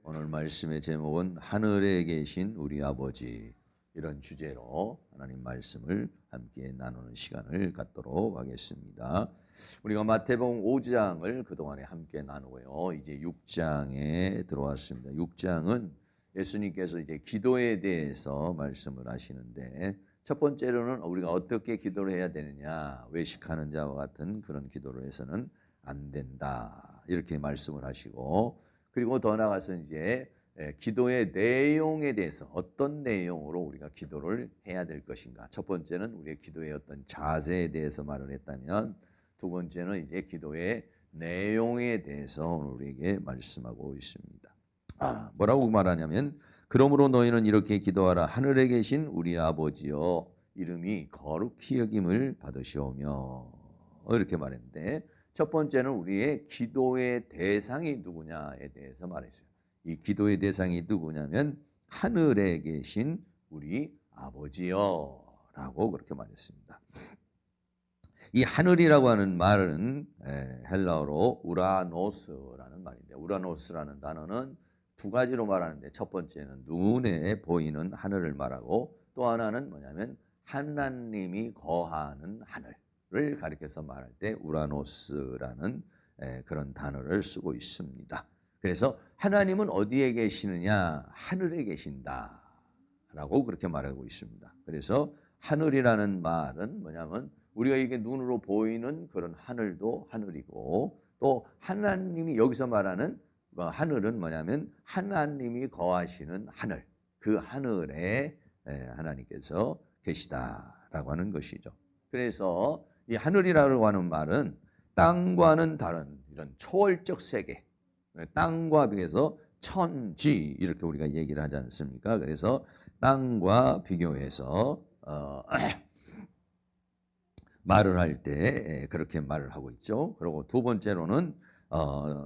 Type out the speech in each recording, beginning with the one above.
오늘 말씀의 제목은 하늘에 계신 우리 아버지, 이런 주제로 하나님 말씀을 함께 나누는 시간을 갖도록 하겠습니다. 우리가 마태복음 5장을 그동안에 함께 나누고요. 이제 6장에 들어왔습니다. 6장은 예수님께서 이제 기도에 대해서 말씀을 하시는데, 첫 번째로는 우리가 어떻게 기도를 해야 되느냐, 외식하는 자와 같은 그런 기도를 해서는 안 된다, 이렇게 말씀을 하시고, 그리고 더 나아가서 이제 기도의 내용에 대해서 어떤 내용으로 우리가 기도를 해야 될 것인가. 첫 번째는 우리의 기도의 어떤 자세에 대해서 말을 했다면, 두 번째는 이제 기도의 내용에 대해서 오늘 우리에게 말씀하고 있습니다. 뭐라고 말하냐면, 그러므로 너희는 이렇게 기도하라. 하늘에 계신 우리 아버지여, 이름이 거룩히 여김을 받으시오며, 이렇게 말했는데, 첫 번째는 우리의 기도의 대상이 누구냐에 대해서 말했어요. 이 기도의 대상이 누구냐면 하늘에 계신 우리 아버지요 라고 그렇게 말했습니다. 이 하늘이라고 하는 말은 헬라어로 우라노스라는 말인데, 우라노스라는 단어는 두 가지로 말하는데, 첫 번째는 눈에 보이는 하늘을 말하고, 또 하나는 뭐냐면 하나님이 거하는 하늘을 가리켜서 말할 때 우라노스라는 그런 단어를 쓰고 있습니다. 그래서 하나님은 어디에 계시느냐? 하늘에 계신다 라고 그렇게 말하고 있습니다. 그래서 하늘이라는 말은 뭐냐면 우리가 이게 눈으로 보이는 그런 하늘도 하늘이고, 또 하나님이 여기서 말하는 하늘은 뭐냐면 하나님이 거하시는 하늘, 그 하늘에 하나님께서 계시다라고 하는 것이죠. 그래서 이 하늘이라고 하는 말은 땅과는 다른 이런 초월적 세계, 땅과 비교해서 천지, 이렇게 우리가 얘기를 하지 않습니까? 그래서 땅과 비교해서 말을 할 때 그렇게 말을 하고 있죠. 그리고 두 번째로는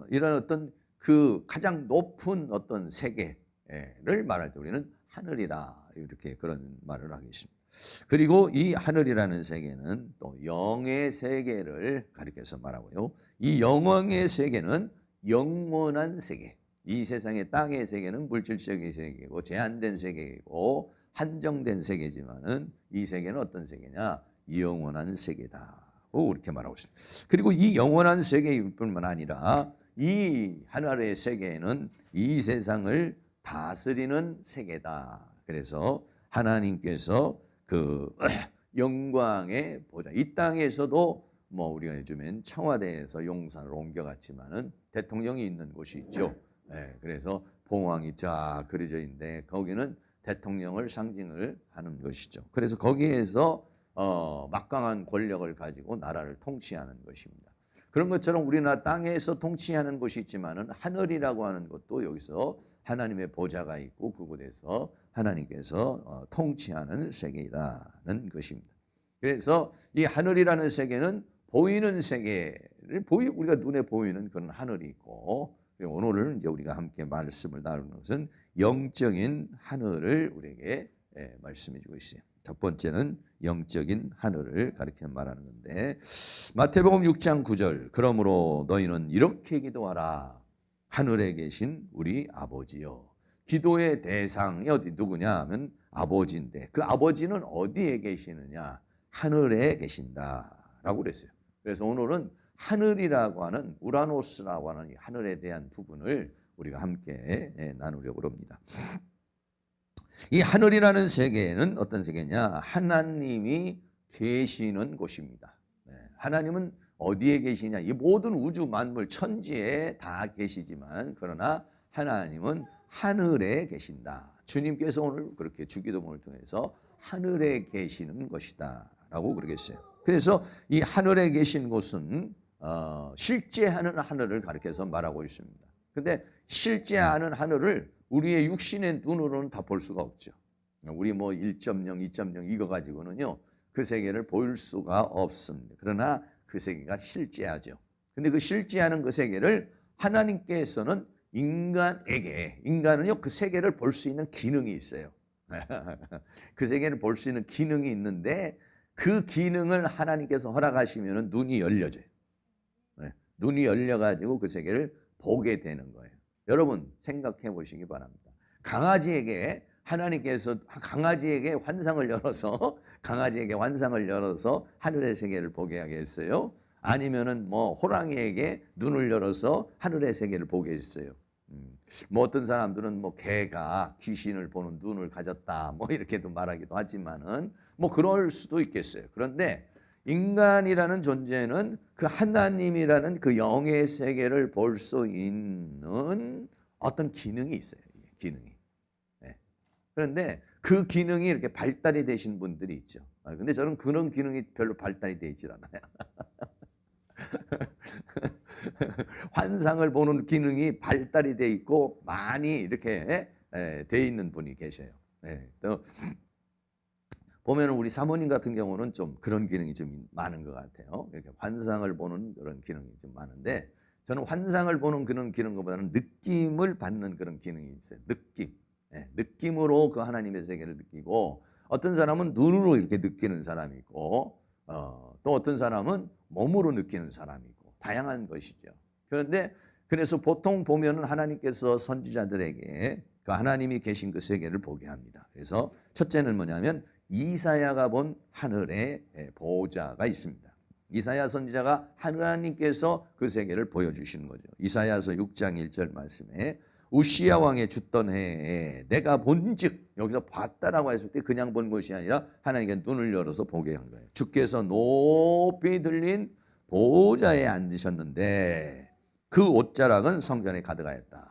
이런 어떤 그 가장 높은 어떤 세계를 말할 때 우리는 하늘이다, 이렇게 그런 말을 하겠습니다. 그리고 이 하늘이라는 세계는 또 영의 세계를 가리켜서 말하고요. 이 영의 세계는 영원한 세계, 이 세상의 땅의 세계는 물질적인 세계이고 제한된 세계이고 한정된 세계지만은 이 세계는 어떤 세계냐? 영원한 세계다고 그렇게 말하고 있습니다. 그리고 이 영원한 세계일 뿐만 아니라 이 하늘의 세계는 이 세상을 다스리는 세계다. 그래서 하나님께서 그 영광의 보좌, 이 땅에서도 뭐 우리가 요즘엔 청와대에서 용산을 옮겨갔지만은 대통령이 있는 곳이 있죠. 그래서 봉황이 쫙 그려져 있는데 거기는 대통령을 상징을 하는 것이죠. 그래서 거기에서 막강한 권력을 가지고 나라를 통치하는 것입니다. 그런 것처럼 우리나라 땅에서 통치하는 곳이 있지만은 하늘이라고 하는 것도 여기서 하나님의 보좌가 있고 그곳에서 하나님께서 통치하는 세계라는 것입니다. 그래서 이 하늘이라는 세계는 보이는 세계를 우리가 눈에 보이는 그런 하늘이 있고, 오늘은 이제 우리가 함께 말씀을 나누는 것은 영적인 하늘을 우리에게 말씀해 주고 있어요. 첫 번째는 영적인 하늘을 가리켜 말하는 건데, 마태복음 6장 9절, 그러므로 너희는 이렇게 기도하라. 하늘에 계신 우리 아버지요. 기도의 대상이 누구냐 하면 아버지인데, 그 아버지는 어디에 계시느냐? 하늘에 계신다라고 그랬어요. 그래서 오늘은 하늘이라고 하는 우라노스라고 하는 이 하늘에 대한 부분을 우리가 함께 나누려고 합니다. 이 하늘이라는 세계는 어떤 세계냐? 하나님이 계시는 곳입니다. 하나님은 어디에 계시냐? 이 모든 우주 만물 천지에 다 계시지만, 그러나 하나님은 하늘에 계신다. 주님께서 오늘 그렇게 주기도문을 통해서 하늘에 계시는 것이다 라고 그러겠어요. 그래서 이 하늘에 계신 곳은 실제하는 하늘을 가리켜서 말하고 있습니다. 근데 실제하는 하늘을 우리의 육신의 눈으로는 다 볼 수가 없죠. 우리 뭐 1.0, 2.0 이거 가지고는요 그 세계를 볼 수가 없습니다. 그러나 그 세계가 실제하죠. 근데 그 실제하는 그 세계를 하나님께서는 인간은요 그 세계를 볼 수 있는 기능이 있어요. 그 세계를 볼 수 있는 기능이 있는데, 그 기능을 하나님께서 허락하시면 눈이 열려져요. 눈이 열려가지고 그 세계를 보게 되는 거예요. 여러분 생각해 보시기 바랍니다. 하나님께서 강아지에게 환상을 열어서 하늘의 세계를 보게 하겠어요? 아니면은 뭐 호랑이에게 눈을 열어서 하늘의 세계를 보게 했어요? 뭐 어떤 사람들은 뭐 개가 귀신을 보는 눈을 가졌다 뭐 이렇게도 말하기도 하지만은 뭐 그럴 수도 있겠어요. 그런데 인간이라는 존재는 그 하나님이라는 그 영의 세계를 볼 수 있는 어떤 기능이 있어요. 기능이. 네. 그런데 그 기능이 이렇게 발달이 되신 분들이 있죠. 근데 저는 그런 기능이 별로 발달이 되질 않아요. 환상을 보는 기능이 발달이 돼 있고 많이 이렇게 돼 있는 분이 계셔요. 또 보면 우리 사모님 같은 경우는 좀 그런 기능이 좀 많은 것 같아요. 이렇게 환상을 보는 그런 기능이 좀 많은데 저는 환상을 보는 그런 기능보다는 느낌을 받는 그런 기능이 있어요. 느낌으로 그 하나님의 세계를 느끼고 어떤 사람은 눈으로 이렇게 느끼는 사람이 있고 또 어떤 사람은 몸으로 느끼는 사람이 있고 다양한 것이죠. 그래서 보통 보면은 하나님께서 선지자들에게 그 하나님이 계신 그 세계를 보게 합니다. 그래서 첫째는 뭐냐면 이사야가 본 하늘의 보호자가 있습니다. 이사야 선지자가 하나님께서 그 세계를 보여주시는 거죠. 이사야서 6장 1절 말씀에 우시야 왕의 죽던 해에 내가 본즉, 여기서 봤다라고 했을 때 그냥 본 것이 아니라 하나님께 눈을 열어서 보게 한 거예요. 주께서 높이 들린 보호자에 앉으셨는데 그 옷자락은 성전에 가득하였다.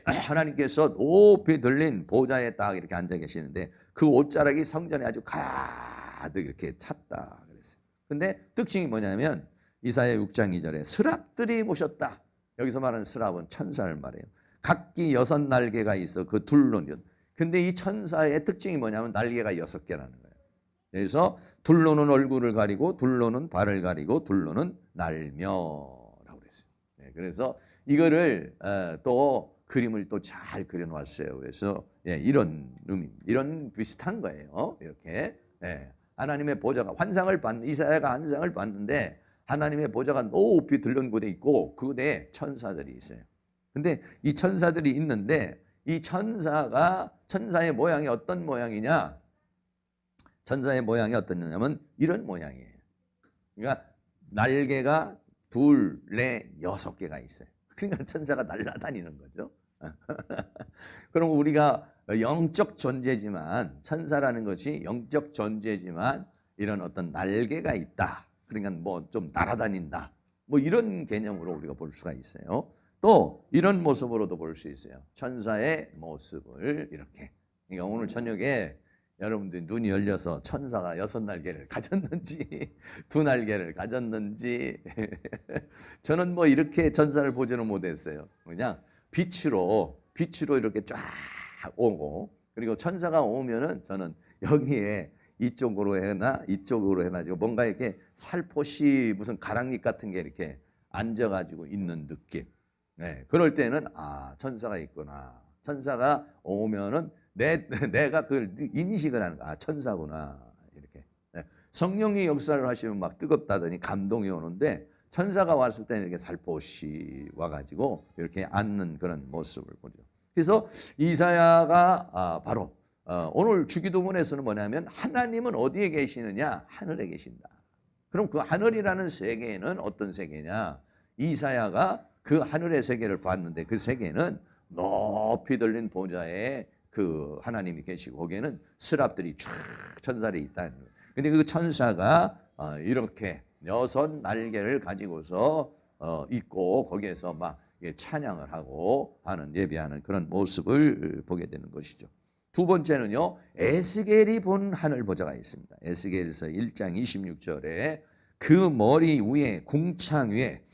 하나님께서 높이 들린 보호자에 딱 이렇게 앉아 계시는데 그 옷자락이 성전에 아주 가득 이렇게 찼다 그랬어요. 근데 특징이 뭐냐면 이사야 6장 2절에 스랍들이 모셨다. 여기서 말하는 스랍은 천사를 말해요. 각기 6날개가 있어 그 둘로는. 근데 이 천사의 특징이 뭐냐면 날개가 6개라는 거예요. 그래서 둘로는 얼굴을 가리고 둘로는 발을 가리고 둘로는 날며라고 그랬어요. 그래서 이거를 또 그림을 또 잘 그려놨어요. 그래서 이런 이런 비슷한 거예요. 이렇게 하나님의 보좌가 이사야가 환상을 봤는데 하나님의 보좌가 높이 들른 곳에 있고 그곳에 천사들이 있어요. 근데 이 천사들이 있는데 이 천사의 모양이 어떤 모양이냐? 천사의 모양이 어떠냐면 이런 모양이에요. 그러니까 날개가 2, 4, 6개가 있어요. 그러니까 천사가 날아다니는 거죠. 그럼 우리가 영적 존재지만 천사라는 것이 영적 존재지만 이런 어떤 날개가 있다. 그러니까 뭐 좀 날아다닌다. 뭐 이런 개념으로 우리가 볼 수가 있어요. 또 이런 모습으로도 볼 수 있어요. 천사의 모습을 이렇게. 그러니까 오늘 저녁에 여러분들이 눈이 열려서 천사가 6날개를 가졌는지 2날개를 가졌는지 저는 뭐 이렇게 천사를 보지는 못했어요. 그냥 빛으로 이렇게 쫙 오고 그리고 천사가 오면은 저는 여기에 이쪽으로 해가지고 뭔가 이렇게 살포시 무슨 가랑잎 같은 게 이렇게 앉아가지고 있는 느낌. 그럴 때는 천사가 있구나. 천사가 오면은 내가 그걸 인식을 하는 거야. 천사구나. 이렇게. 성령이 역사를 하시면 막 뜨겁다더니 감동이 오는데 천사가 왔을 때는 이렇게 살포시 와가지고 이렇게 앉는 그런 모습을 보죠. 그래서 이사야가 바로 오늘 주기도문에서는 뭐냐면 하나님은 어디에 계시느냐? 하늘에 계신다. 그럼 그 하늘이라는 세계는 어떤 세계냐? 이사야가 그 하늘의 세계를 봤는데 그 세계는 높이 들린 보좌에 그 하나님이 계시고 거기에는 스랍들이 쫙 천사들이 있다는 거예요. 근데 그 천사가 이렇게 6날개를 가지고서 있고 거기에서 막 찬양을 하고 하는 예배하는 그런 모습을 보게 되는 것이죠. 두 번째는요, 에스겔이 본 하늘 보좌가 있습니다. 에스겔서 1장 26절에 그 머리 위에 궁창 위에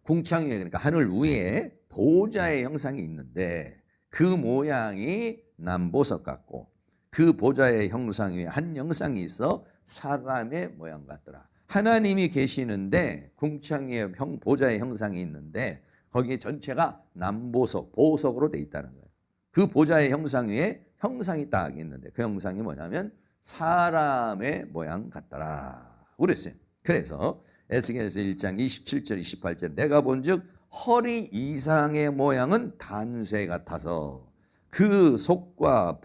그러니까 하늘 위에 보좌의 형상이 있는데 그 모양이 남보석 같고 그 보좌의 형상 위에 한 형상이 있어 사람의 모양 같더라. 하나님이 계시는데 궁창 위에 보좌의 형상이 있는데 거기에 전체가 남보석, 보석으로 돼 있다는 거예요. 그 보좌의 형상 위에 형상이 딱 있는데 그 형상이 뭐냐면 사람의 모양 같더라 그랬어요. 그래서 에스겔서 1장 27절 28절 내가 본즉 허리 이상의 모양은 단쇠 같아서 그 속과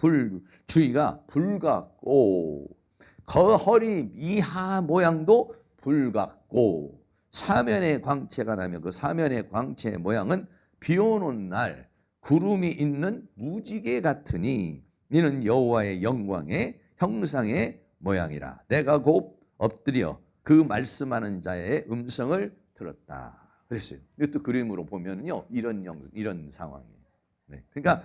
주위가 불같고 그 허리 이하 모양도 불같고 사면의 광채가 나며 그 사면의 광채의 모양은 비 오는 날 구름이 있는 무지개 같으니 이는 여호와의 영광의 형상의 모양이라. 내가 곧 엎드려 그 말씀하는 자의 음성을 들었다 그랬어요. 이것도 그림으로 보면요 이런 상황이에요. 네. 그러니까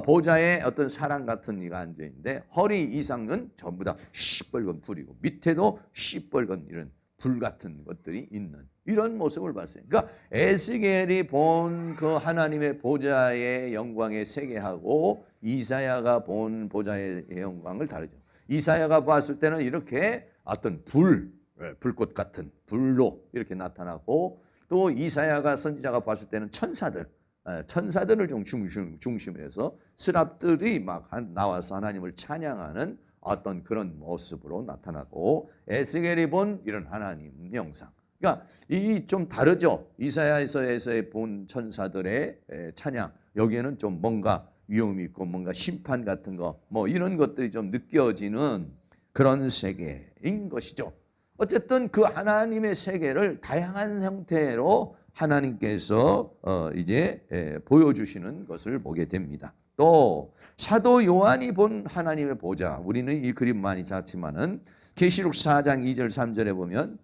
보좌에 어떤 사람 같은 이가 앉아 있는데 허리 이상은 전부 다 시뻘건 불이고 밑에도 시뻘건 이런 불 같은 것들이 있는 이런 모습을 봤어요. 그러니까 에스겔이 본 그 하나님의 보좌의 영광의 세계하고 이사야가 본 보좌의 영광을 다르죠. 이사야가 봤을 때는 이렇게 어떤 불꽃 같은 불로 이렇게 나타나고 또 이사야가 선지자가 봤을 때는 천사들을 좀 중심으로 해서 스랍들이 막 나와서 하나님을 찬양하는 어떤 그런 모습으로 나타나고 에스겔이 본 이런 하나님 영상. 그러니까 이 좀 다르죠. 이사야에서의 본 천사들의 찬양. 여기에는 좀 뭔가 위험이 있고 뭔가 심판 같은 거 뭐 이런 것들이 좀 느껴지는 그런 세계인 것이죠. 어쨌든 그 하나님의 세계를 다양한 형태로 하나님께서 이제 보여주시는 것을 보게 됩니다. 또 사도 요한이 본 하나님의 보좌, 우리는 이 그림 많이 봤지만은 계시록 4장 2절 3절에 보면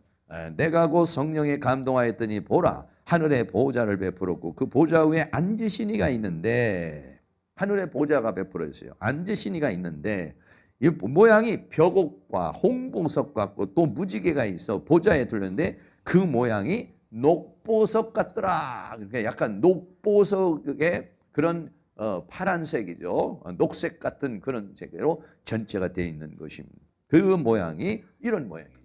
내가 곧 성령에 감동하였더니 보라 하늘에 보좌를 베풀었고 그 보좌 위에 앉으신 이가 있는데 하늘에 보좌가 베풀어졌어요. 앉으신 이가 있는데 이 모양이 벽옥과 홍보석 같고 또 무지개가 있어 보좌에 둘렸는데 그 모양이 녹보석 같더라. 그러니까 약간 녹보석의 그런 파란색이죠. 녹색 같은 그런 색으로 전체가 되어 있는 것입니다. 그 모양이 이런 모양이죠.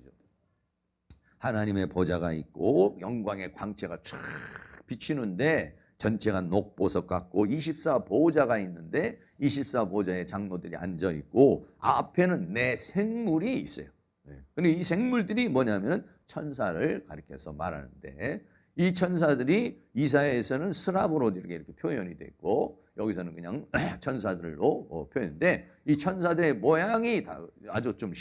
하나님의 보좌가 있고 영광의 광채가 쫙 비치는데 전체가 녹보석 같고 24보좌가 있는데 24보좌의 장로들이 앉아 있고 앞에는 네 생물이 있어요. 근데 이 생물들이 뭐냐면은 천사를 가리켜서 말하는데 이 천사들이 이사야에서는 스랍으로 이렇게 표현이 되어 있고 여기서는 그냥 천사들로 표현인데 이 천사들의 모양이 아주 좀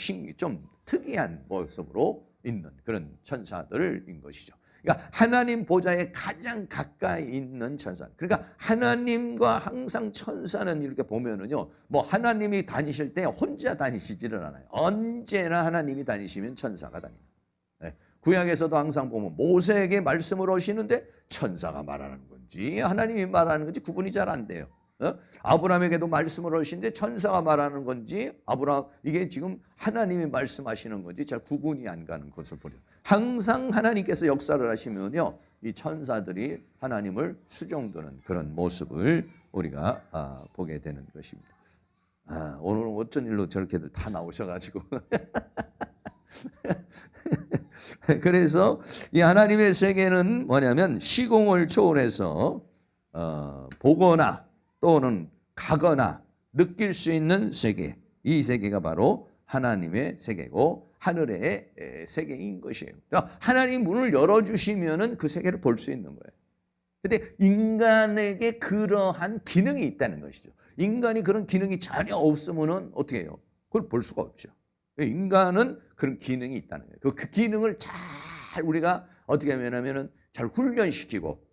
특이한 모습으로 있는 그런 천사들인 것이죠. 그러니까 하나님 보좌에 가장 가까이 있는 천사. 그러니까 하나님과 항상 천사는 이렇게 보면은요, 뭐 하나님이 다니실 때 혼자 다니시지를 않아요. 언제나 하나님이 다니시면 천사가 다닙니다. 네. 구약에서도 항상 보면 모세에게 말씀을 하시는데 천사가 말하는 건지 하나님이 말하는 건지 구분이 잘 안 돼요. 아브라함에게도 말씀을 하시는데 천사가 말하는 건지 이게 지금 하나님이 말씀하시는 건지 잘 구분이 안 가는 것을 보죠. 항상 하나님께서 역사를 하시면요 이 천사들이 하나님을 수종드는 그런 모습을 우리가 보게 되는 것입니다. 오늘은 어쩐 일로 저렇게들 다 나오셔가지고 그래서 이 하나님의 세계는 뭐냐면 시공을 초월해서 보거나 또는 가거나 느낄 수 있는 세계, 이 세계가 바로 하나님의 세계고 하늘의 세계인 것이에요. 그러니까 하나님 문을 열어주시면은 그 세계를 볼 수 있는 거예요. 근데 인간에게 그러한 기능이 있다는 것이죠. 인간이 그런 기능이 전혀 없으면은 어떻게 해요? 그걸 볼 수가 없죠. 인간은 그런 기능이 있다는 거예요. 그 기능을 잘 우리가 어떻게 하면은 잘 훈련시키고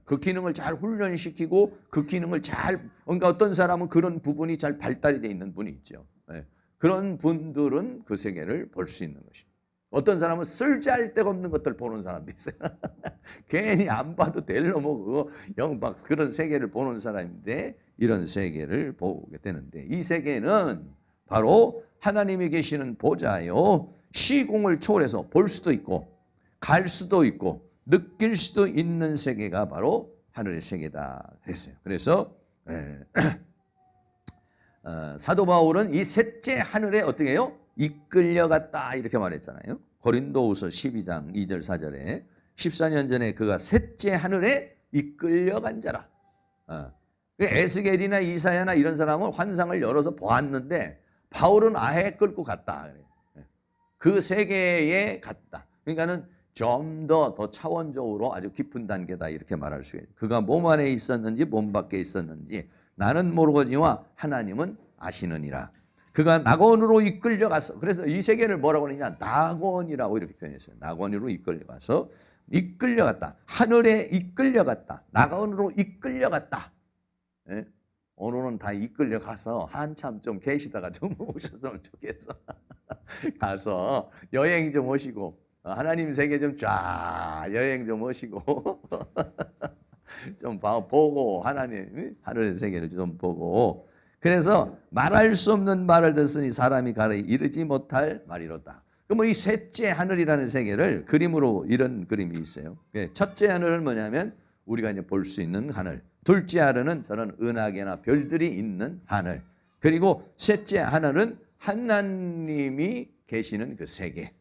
그 기능을 잘 훈련시키고 그 기능을 그러니까 어떤 사람은 그런 부분이 잘 발달이 되어 있는 분이 있죠. 그런 분들은 그 세계를 볼 수 있는 것이죠. 어떤 사람은 쓸데할 없는 것들 보는 사람도 있어요. 괜히 안 봐도 될 놈뭐 그거 영박 그런 세계를 보는 사람인데 이런 세계를 보게 되는데 이 세계는 바로 하나님이 계시는 보좌요. 시공을 초월해서 볼 수도 있고 갈 수도 있고 느낄 수도 있는 세계가 바로 하늘의 세계다 했어요. 그래서 사도 바울은 이 셋째 하늘에 어떻게 해요? 이끌려갔다 이렇게 말했잖아요. 고린도후서 12장 2절 4절에 14년 전에 그가 셋째 하늘에 이끌려간 자라. 에스겔이나 이사야나 이런 사람은 환상을 열어서 보았는데 바울은 아예 끌고 갔다. 그 세계에 갔다. 그러니까는 좀 더 차원적으로 아주 깊은 단계다 이렇게 말할 수 있어요. 그가 몸 안에 있었는지 몸 밖에 있었는지 나는 모르거니와 하나님은 아시느니라. 그가 낙원으로 이끌려가서, 그래서 이 세계를 뭐라고 하느냐, 낙원이라고 이렇게 표현했어요. 낙원으로 이끌려가서, 이끌려갔다. 하늘에 이끌려갔다. 낙원으로 이끌려갔다. 예? 오늘은 다 이끌려가서 한참 좀 계시다가 좀 오셨으면 좋겠어. 가서 여행 좀 오시고 하나님 세계 좀 쫙 여행 좀 오시고 좀 보고 하나님 하늘의 세계를 좀 보고, 그래서 말할 수 없는 말을 듣으니 사람이 가려 이르지 못할 말이로다. 그럼 이 셋째 하늘이라는 세계를 그림으로 이런 그림이 있어요. 첫째 하늘은 뭐냐면 우리가 이제 볼 수 있는 하늘. 둘째 하늘은 저는 은하계나 별들이 있는 하늘. 그리고 셋째 하늘은 하나님이 계시는 그 세계.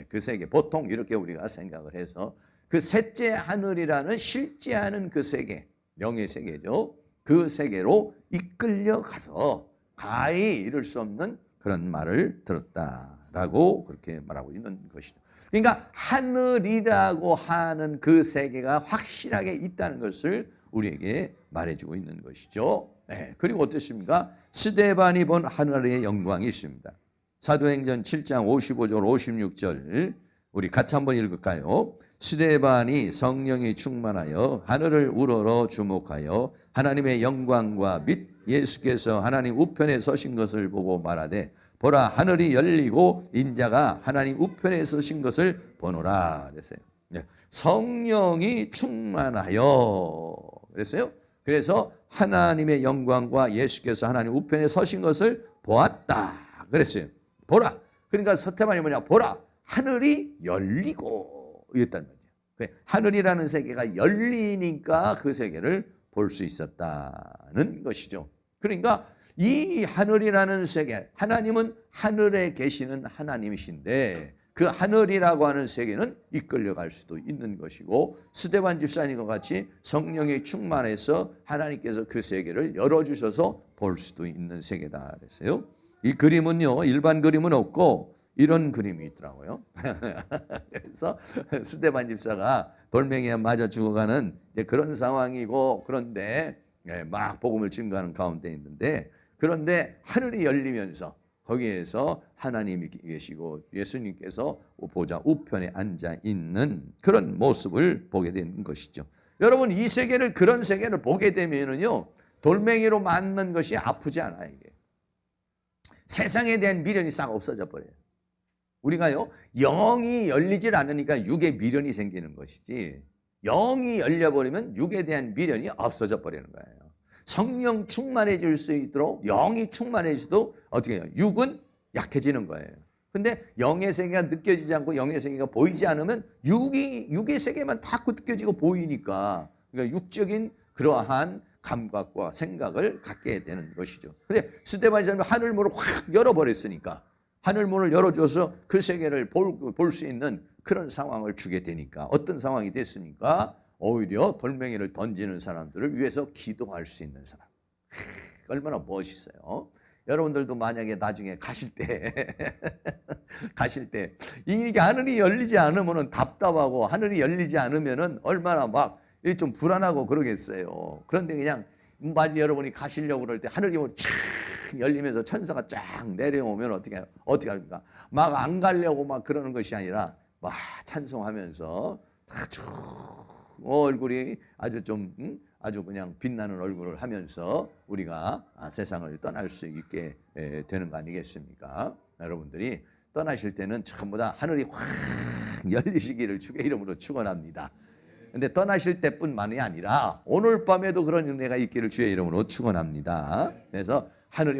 그 세계. 보통 이렇게 우리가 생각을 해서 그 셋째 하늘이라는 실제하는 그 세계, 영의 세계죠. 그 세계로 이끌려 가서 가히 이룰 수 없는 그런 말을 들었다라고 그렇게 말하고 있는 것이죠. 그러니까 하늘이라고 하는 그 세계가 확실하게 있다는 것을 우리에게 말해주고 있는 것이죠. 네. 그리고 어떻습니까? 스데반이 본 하늘의 영광이 있습니다. 사도행전 7장 55절 56절 우리 같이 한번 읽을까요? 스데반이 성령이 충만하여 하늘을 우러러 주목하여 하나님의 영광과 및 예수께서 하나님 우편에 서신 것을 보고 말하되 보라 하늘이 열리고 인자가 하나님 우편에 서신 것을 보노라 그랬어요. 성령이 충만하여 그랬어요. 그래서 하나님의 영광과 예수께서 하나님 우편에 서신 것을 보았다 그랬어요. 보라. 그러니까 스데반이 뭐냐? 보라. 하늘이 열리고 이랬다는 거죠. 하늘이라는 세계가 열리니까 그 세계를 볼 수 있었다는 것이죠. 그러니까 이 하늘이라는 세계, 하나님은 하늘에 계시는 하나님이신데 그 하늘이라고 하는 세계는 이끌려갈 수도 있는 것이고, 스데반 집사님과 같이 성령이 충만해서 하나님께서 그 세계를 열어주셔서 볼 수도 있는 세계다 그랬어요. 이 그림은요, 일반 그림은 없고 이런 그림이 있더라고요. 그래서 스데반 집사가 돌멩이에 맞아 죽어가는 그런 상황이고, 그런데 막 복음을 증거하는 가운데 있는데, 그런데 하늘이 열리면서 거기에서 하나님이 계시고 예수님께서 보좌 우편에 앉아 있는 그런 모습을 보게 되는 것이죠. 여러분, 이 세계를, 그런 세계를 보게 되면은요, 돌멩이로 맞는 것이 아프지 않아요. 이게 세상에 대한 미련이 싹 없어져 버려요. 우리가요, 영이 열리질 않으니까 육에 미련이 생기는 것이지, 영이 열려버리면 육에 대한 미련이 없어져 버리는 거예요. 성령 충만해질 수 있도록 영이 충만해지도 어떻게 해요? 육은 약해지는 거예요. 근데 영의 세계가 느껴지지 않고 영의 세계가 보이지 않으면 육의 세계만 자꾸 느껴지고 보이니까, 그러니까 육적인 그러한 감각과 생각을 갖게 되는 것이죠. 근데 스데반이 하늘문을 확 열어버렸으니까, 하늘문을 열어줘서 그 세계를 볼 수 있는 그런 상황을 주게 되니까, 어떤 상황이 됐으니까 오히려 돌멩이를 던지는 사람들을 위해서 기도할 수 있는 사람. 얼마나 멋있어요. 여러분들도 만약에 나중에 가실 때 이게 하늘이 열리지 않으면 답답하고, 하늘이 열리지 않으면 얼마나 막 좀 불안하고 그러겠어요. 그런데 그냥 만약 여러분이 가시려고 그럴 때 하늘이 촥 열리면서 천사가 쫙 내려오면 어떻게 합니까? 막 안 가려고 막 그러는 것이 아니라 막 찬송하면서 쭉 얼굴이 아주 아주 그냥 빛나는 얼굴을 하면서 우리가 세상을 떠날 수 있게 되는 거 아니겠습니까? 여러분들이 떠나실 때는 전부 다 하늘이 확 열리시기를 주의 이름으로 축원합니다. 근데 떠나실 때뿐만이 아니라 오늘 밤에도 그런 은혜가 있기를 주의 이름으로 축원합니다. 그래서 하늘이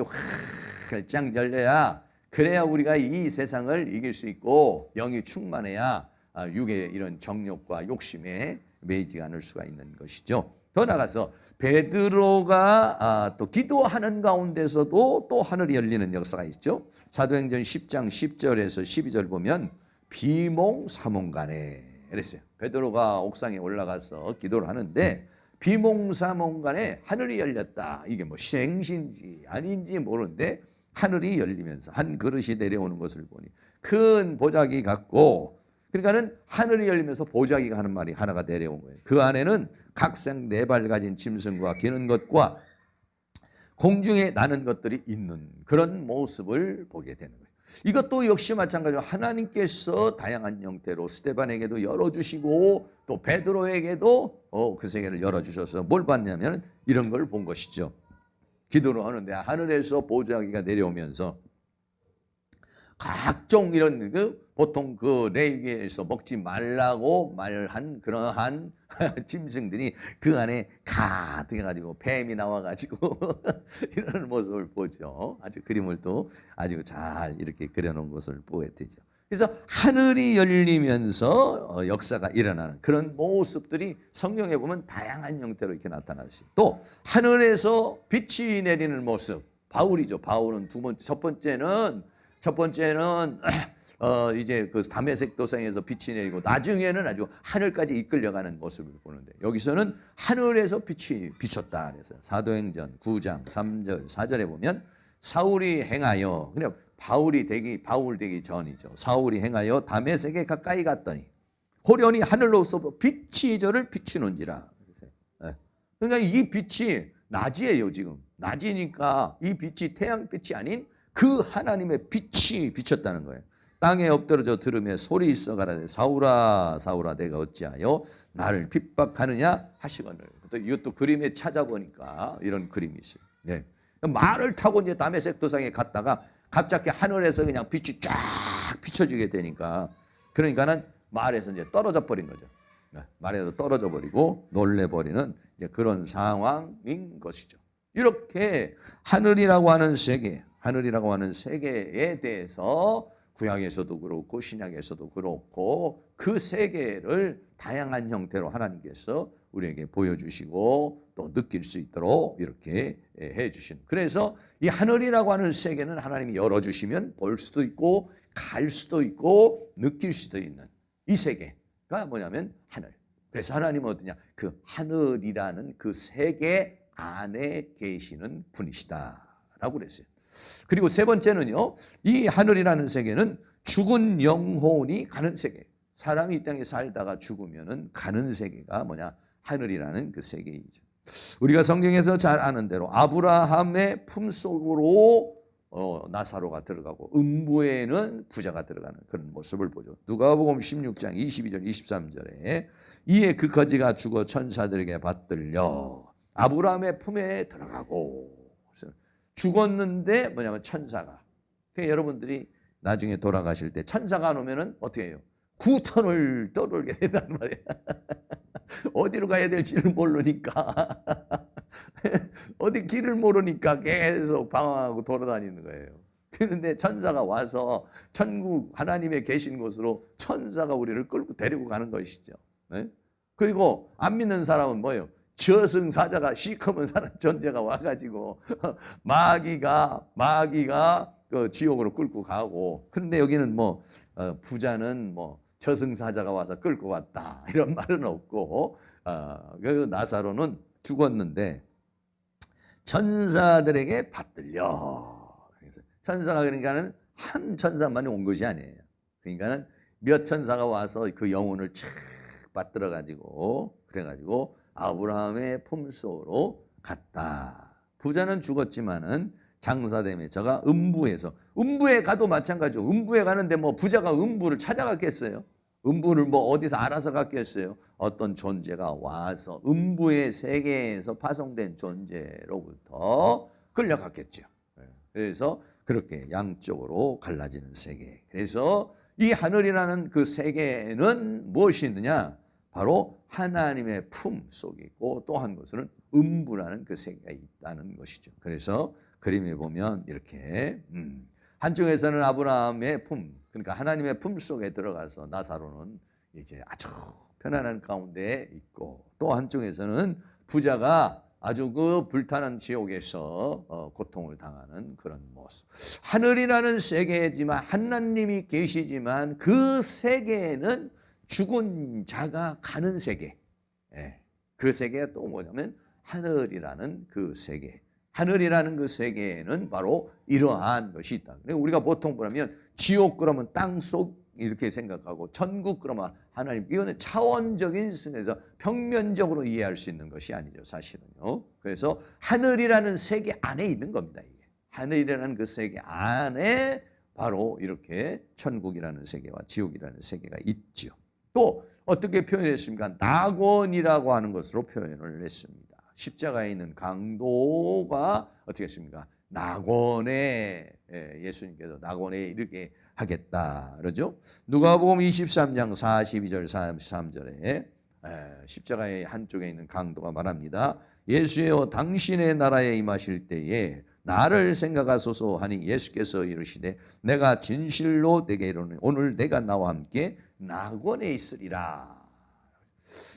활짝 열려야, 그래야 우리가 이 세상을 이길 수 있고, 영이 충만해야 육의 이런 정욕과 욕심에 매이지 않을 수가 있는 것이죠. 더 나아가서 베드로가 또 기도하는 가운데서도 또 하늘이 열리는 역사가 있죠. 사도행전 10장 10절에서 12절 보면 비몽사몽간에 그랬어요. 베드로가 옥상에 올라가서 기도를 하는데 비몽사몽간에 하늘이 열렸다. 이게 뭐 생신지 아닌지 모르는데 하늘이 열리면서 한 그릇이 내려오는 것을 보니 큰 보자기 같고, 그러니까는 하늘이 열리면서 보자기가 하는 말이 하나가 내려온 거예요. 그 안에는 각색 네 발 가진 짐승과 기는 것과 공중에 나는 것들이 있는 그런 모습을 보게 되는 거예요. 이것도 역시 마찬가지로 하나님께서 다양한 형태로 스데반에게도 열어주시고 또 베드로에게도 그 세계를 열어주셔서 뭘 봤냐면 이런 걸 본 것이죠. 기도를 하는데 하늘에서 보자기가 내려오면서 각종 이런 보통 그 레위기에서 먹지 말라고 말한 그러한 짐승들이 그 안에 가득해가지고 뱀이 나와가지고 이런 모습을 보죠. 아주 그림을 또 아주 잘 이렇게 그려놓은 것을 보게 되죠. 그래서 하늘이 열리면서 역사가 일어나는 그런 모습들이 성경에 보면 다양한 형태로 이렇게 나타나시. 또 하늘에서 빛이 내리는 모습, 바울이죠. 바울은 첫 번째는 이제 그 다메섹 도상에서 빛이 내리고 나중에는 아주 하늘까지 이끌려가는 모습을 보는데 여기서는 하늘에서 빛이 비쳤다 그래서 사도행전 9장 3절 4절에 보면 사울이 행하여 그냥 바울 되기 전이죠. 사울이 행하여 다메섹에 가까이 갔더니 호련히 하늘로서 빛이 저를 비추는지라. 그러니까 이 빛이 낮이에요. 지금 낮이니까 이 빛이 태양빛이 아닌 그 하나님의 빛이 비쳤다는 거예요. 땅에 엎드러져 들으며 소리 있어 가라되 사울아 사울아 내가 어찌하여 나를 핍박하느냐 하시거늘. 또 이것도 그림에 찾아보니까 이런 그림이 있어요. 네. 말을 타고 이제 다메섹 도상에 갔다가 갑자기 하늘에서 그냥 빛이 쫙 비춰지게 되니까 그러니까는 말에서 이제 떨어져 버린 거죠. 말에서 떨어져 버리고 놀래버리는 이제 그런 상황인 것이죠. 이렇게 하늘이라고 하는 세계에 대해서 구약에서도 그렇고 신약에서도 그렇고 그 세계를 다양한 형태로 하나님께서 우리에게 보여주시고 또 느낄 수 있도록 이렇게 해주신. 그래서 이 하늘이라고 하는 세계는 하나님이 열어주시면 볼 수도 있고 갈 수도 있고 느낄 수도 있는 이 세계가 뭐냐면 하늘. 그래서 하나님은 어떠냐? 그 하늘이라는 그 세계 안에 계시는 분이시다라고 그랬어요. 그리고 세 번째는요, 이 하늘이라는 세계는 죽은 영혼이 가는 세계. 사람이 이 땅에 살다가 죽으면은 가는 세계가 뭐냐? 하늘이라는 그 세계이죠. 우리가 성경에서 잘 아는 대로 아브라함의 품속으로 나사로가 들어가고 음부에는 부자가 들어가는 그런 모습을 보죠. 누가복음 16장 22절 23절에 이에 그 거지가 죽어 천사들에게 받들려 아브라함의 품에 들어가고 죽었는데 뭐냐면 천사가. 그러니까 여러분들이 나중에 돌아가실 때 천사가 안 오면은 어떻게 해요? 구천을 떠돌게 된단 말이야. 어디로 가야 될지를 모르니까 어디 길을 모르니까 계속 방황하고 돌아다니는 거예요. 그런데 천사가 와서 천국 하나님의 계신 곳으로 천사가 우리를 끌고 데리고 가는 것이죠. 네? 그리고 안 믿는 사람은 뭐예요? 저승사자가 시커먼 사람 존재가 와가지고 마귀가 그 지옥으로 끌고 가고. 그런데 여기는 뭐 부자는 뭐 저승사자가 와서 끌고 왔다 이런 말은 없고 그 나사로는 죽었는데 천사들에게 받들려. 그래서 천사가 그러니까는 한 천사만이 온 것이 아니에요. 그러니까는 몇 천사가 와서 그 영혼을 착 받들어 가지고 그래가지고 아브라함의 품속으로 갔다. 부자는 죽었지만은 장사되면 저가 음부에 가도 마찬가지죠. 음부에 가는데 뭐 부자가 음부를 찾아갔겠어요? 음부를 뭐 어디서 알아서 갔겠어요? 어떤 존재가 와서 음부의 세계에서 파송된 존재로부터 끌려갔겠죠. 그래서 그렇게 양쪽으로 갈라지는 세계. 그래서 이 하늘이라는 그 세계는 무엇이 있느냐? 바로 하나님의 품 속에 있고 또 한 곳은 음부라는 그 세계가 있다는 것이죠. 그래서 그림에 보면 이렇게 한쪽에서는 아브라함의 품, 그러니까 하나님의 품 속에 들어가서 나사로는 이제 아주 편안한 가운데 있고 또 한쪽에서는 부자가 아주 그 불타는 지옥에서 고통을 당하는 그런 모습. 하늘이라는 세계지만 하나님이 계시지만 그 세계에는 죽은 자가 가는 세계. 그 세계가 또 뭐냐면 하늘이라는 그 세계. 하늘이라는 그 세계에는 바로 이러한 것이 있다. 우리가 보통 보면 지옥 그러면 땅속 이렇게 생각하고 천국 그러면 하나님, 이거는 차원적인 순에서 평면적으로 이해할 수 있는 것이 아니죠, 사실은요. 그래서 하늘이라는 세계 안에 있는 겁니다. 이게 하늘이라는 그 세계 안에 바로 이렇게 천국이라는 세계와 지옥이라는 세계가 있죠. 또 어떻게 표현했습니까? 낙원이라고 하는 것으로 표현을 했습니다. 십자가에 있는 강도가 어떻게 했습니까? 낙원에, 예수님께서 낙원에 이르게 하겠다 그러죠. 누가복음 23장 42절 43절에 십자가의 한쪽에 있는 강도가 말합니다. 예수여 당신의 나라에 임하실 때에 나를 생각하소서 하니 예수께서 이르시되 내가 진실로 내게 이르노니 오늘 내가 나와 함께 낙원에 있으리라.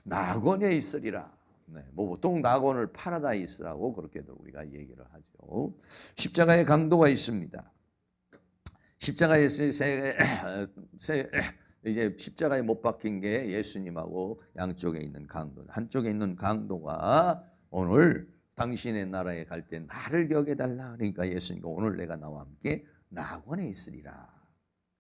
낙원에 있으리라. 네, 뭐 보통 낙원을 파라다이스라고 그렇게도 우리가 얘기를 하죠. 십자가의 강도가 있습니다. 십자가에 이제 십자가에 못 박힌 게 예수님하고 양쪽에 있는 강도, 한쪽에 있는 강도가 오늘 당신의 나라에 갈 때 나를 기억해 달라. 그러니까 예수님과 오늘 내가 나와 함께 낙원에 있으리라.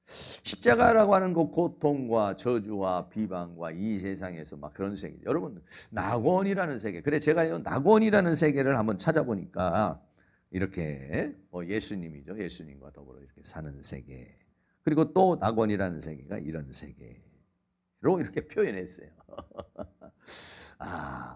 십자가라고 하는 그 고통과 저주와 비방과 이 세상에서 막 그런 세계. 여러분, 낙원이라는 세계. 그래 제가 이 낙원이라는 세계를 한번 찾아보니까 이렇게 예수님이죠. 예수님과 더불어 이렇게 사는 세계. 그리고 또 낙원이라는 세계가 이런 세계로 이렇게 표현했어요.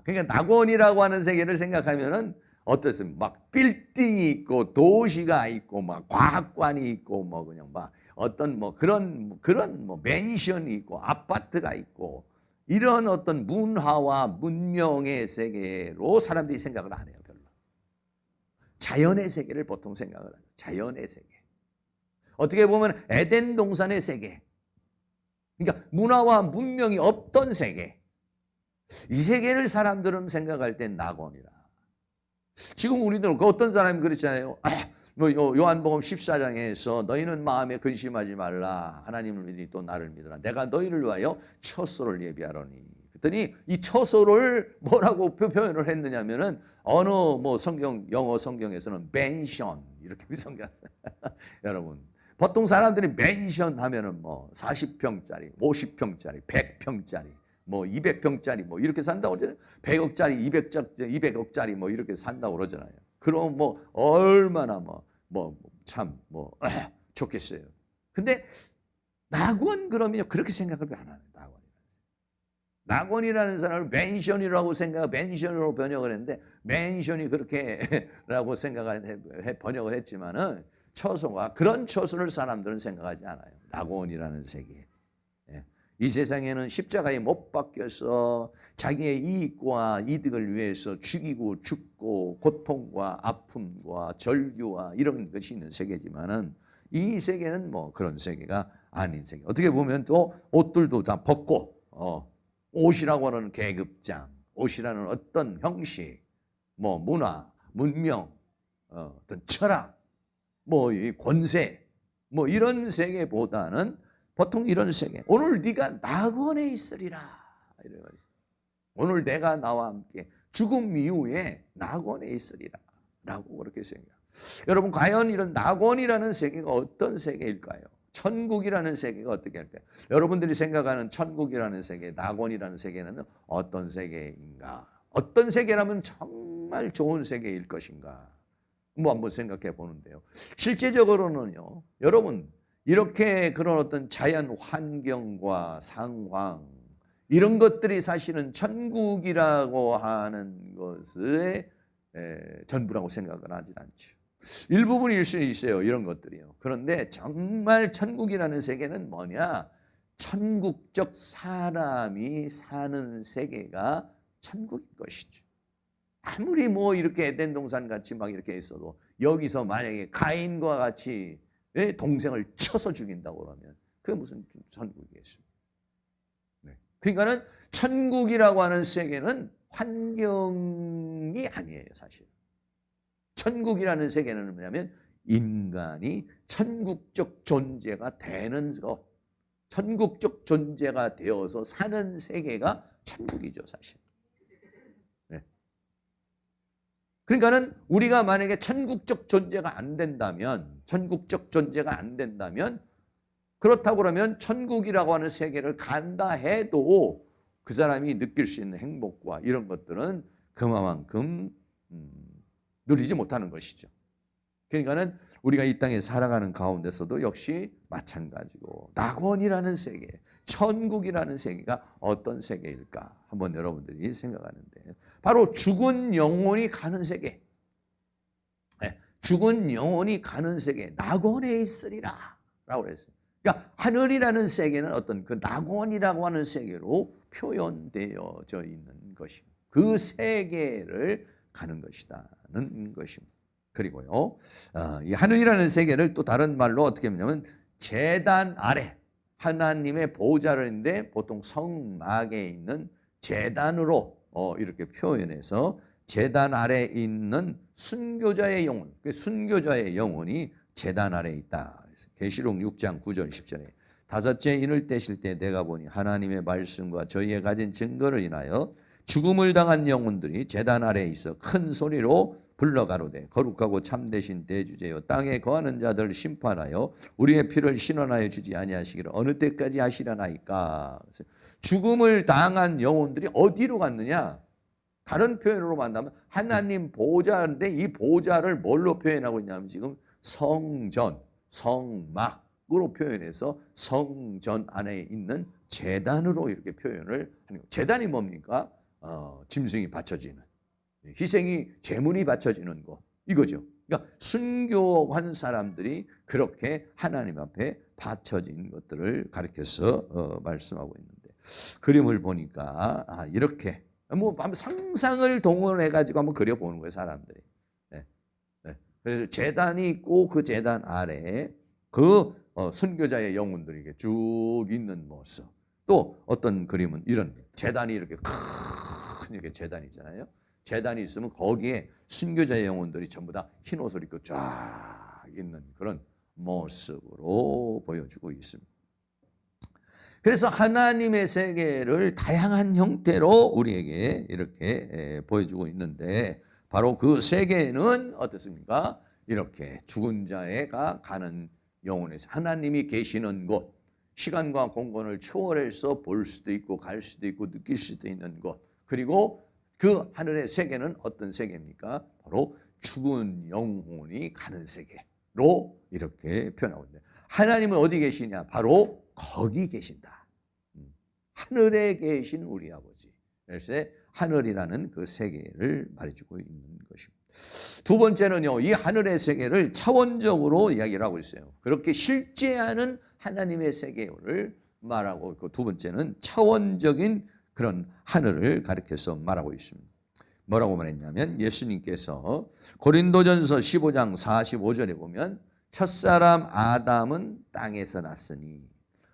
그러니까 낙원이라고 하는 세계를 생각하면은 어떻습니까? 막 빌딩이 있고 도시가 있고 막 과학관이 있고 뭐 그냥 막 어떤 뭐 그런 뭐 맨션이 있고 아파트가 있고 이런 어떤 문화와 문명의 세계로 사람들이 생각을 안 해요, 별로. 자연의 세계를 보통 생각을 하죠. 자연의 세계. 어떻게 보면 에덴 동산의 세계. 그러니까 문화와 문명이 없던 세계. 이 세계를 사람들은 생각할 땐 낙원이라. 지금 우리들 그 어떤 사람이 그랬잖아요. 요한복음 14장에서 너희는 마음에 근심하지 말라. 하나님을 믿으니 또 나를 믿으라. 내가 너희를 위하여 처소를 예비하노니. 그랬더니 이 처소를 뭐라고 표현을 했느냐면은 어느 뭐 영어 성경에서는 맨션 이렇게 성경했어요. 여러분, 보통 사람들이 맨션 하면은 뭐 40평짜리, 50평짜리, 100평짜리, 뭐 200평짜리 뭐 이렇게 산다고 그러잖아요. 100억짜리, 200억짜리 뭐 이렇게 산다고 그러잖아요. 그럼 뭐 얼마나 참 좋겠어요. 근데 낙원 그러면 그렇게 생각을 안 하는 낙원이라는 사람을 맨션이라고 맨션으로 번역을 했는데 맨션이 그렇게라고 번역을 했지만은 처소가 그런 처소를 사람들은 생각하지 않아요. 낙원이라는 세계. 이 세상에는 십자가에 못 박혀서 자기의 이익과 이득을 위해서 죽이고 죽고 고통과 아픔과 절규와 이런 것이 있는 세계지만은 이 세계는 뭐 그런 세계가 아닌 세계. 어떻게 보면 또 옷들도 다 벗고 옷이라고 하는 계급장, 옷이라는 어떤 형식, 뭐 문화, 문명, 어떤 철학, 뭐 이 권세, 뭐 이런 세계보다는 보통 이런 세계. 오늘 네가 낙원에 있으리라. 오늘 내가 나와 함께 죽음 이후에 낙원에 있으리라. 라고 그렇게 생각해요. 여러분, 과연 이런 낙원이라는 세계가 어떤 세계일까요? 천국이라는 세계가 어떻게 할까요? 여러분들이 생각하는 천국이라는 세계, 낙원이라는 세계는 어떤 세계인가? 어떤 세계라면 정말 좋은 세계일 것인가? 뭐 한번 생각해 보는데요. 실제적으로는요, 여러분, 이렇게 그런 어떤 자연 환경과 상황, 이런 것들이 사실은 천국이라고 하는 것의 전부라고 생각을 하지 않죠. 일부분일 수 있어요, 이런 것들이요. 그런데 정말 천국이라는 세계는 뭐냐? 천국적 사람이 사는 세계가 천국인 것이죠. 아무리 뭐 이렇게 에덴 동산 같이 막 이렇게 있어도 여기서 만약에 가인과 같이 동생을 쳐서 죽인다고 그러면 그게 무슨 천국이겠습니까? 네. 그러니까는 천국이라고 하는 세계는 환경이 아니에요, 사실. 천국이라는 세계는 뭐냐면 인간이 천국적 존재가 되는 것, 천국적 존재가 되어서 사는 세계가 천국이죠, 사실. 네. 그러니까는 우리가 만약에 천국적 존재가 안 된다면 그렇다고 그러면 천국이라고 하는 세계를 간다 해도 그 사람이 느낄 수 있는 행복과 이런 것들은 그만큼 누리지 못하는 것이죠. 그러니까는 우리가 이 땅에 살아가는 가운데서도 역시 마찬가지고 낙원이라는 세계, 천국이라는 세계가 어떤 세계일까 한번 여러분들이 생각하는데 바로 죽은 영혼이 가는 세계, 죽은 영혼이 가는 세계, 낙원에 있으리라 라고 그랬어요. 그러니까 하늘이라는 세계는 어떤 그 낙원이라고 하는 세계로 표현되어져 있는 것이고 그 세계를 가는 것이다는 것입니다. 그리고요, 이 하늘이라는 세계를 또 다른 말로 어떻게 하냐면 제단 아래 하나님의 보좌를 했는데 보통 성막에 있는 제단으로 이렇게 표현해서 제단 아래 있는 순교자의 영혼, 순교자의 영혼이 제단 아래 있다. 계시록 6장 9절 10절에 다섯째 인을 떼실 때 내가 보니 하나님의 말씀과 저희의 가진 증거를 인하여 죽음을 당한 영혼들이 제단 아래에 있어 큰 소리로 불러가로되 거룩하고 참되신 대주제여 땅에 거하는 자들 심판하여 우리의 피를 신원하여 주지 아니하시기를 어느 때까지 하시려나이까. 죽음을 당한 영혼들이 어디로 갔느냐? 다른 표현으로 만나면 하나님 보좌인데 이 보좌를 뭘로 표현하고 있냐면 지금 성전, 성막으로 표현해서 성전 안에 있는 제단으로 이렇게 표현을 하는 거예요. 제단이 뭡니까? 짐승이 바쳐지는, 희생이 제물이 바쳐지는 것 이거죠. 그러니까 순교한 사람들이 그렇게 하나님 앞에 바쳐진 것들을 가리켜서 말씀하고 있는데 그림을 보니까 이렇게 뭐 상상을 동원해 가지고 한번 그려보는 거예요, 사람들이. 그래서 제단이 있고 그 제단 아래에 그 순교자의 영혼들이 이렇게 쭉 있는 모습. 또 어떤 그림은 이런 제단이 이렇게 큰 이렇게 제단이 있잖아요. 제단이 있으면 거기에 순교자의 영혼들이 전부 다 흰 옷을 입고 쫙 있는 그런 모습으로 보여주고 있습니다. 그래서 하나님의 세계를 다양한 형태로 우리에게 이렇게 보여주고 있는데 바로 그 세계는 어떻습니까? 이렇게 죽은 자가 가는 영혼에서 하나님이 계시는 곳, 시간과 공간을 초월해서 볼 수도 있고 갈 수도 있고 느낄 수도 있는 곳, 그리고 그 하늘의 세계는 어떤 세계입니까? 바로 죽은 영혼이 가는 세계로 이렇게 표현하고 있는데 하나님은 어디 계시냐? 바로 거기 계신다. 하늘에 계신 우리 아버지. 그래서 하늘이라는 그 세계를 말해주고 있는 것입니다. 두 번째는요, 이 하늘의 세계를 차원적으로 이야기를 하고 있어요. 그렇게 실제하는 하나님의 세계를 말하고 있고, 두 번째는 차원적인 그런 하늘을 가리켜서 말하고 있습니다. 뭐라고 말했냐면 예수님께서 고린도전서 15장 45절에 보면 첫사람 아담은 땅에서 났으니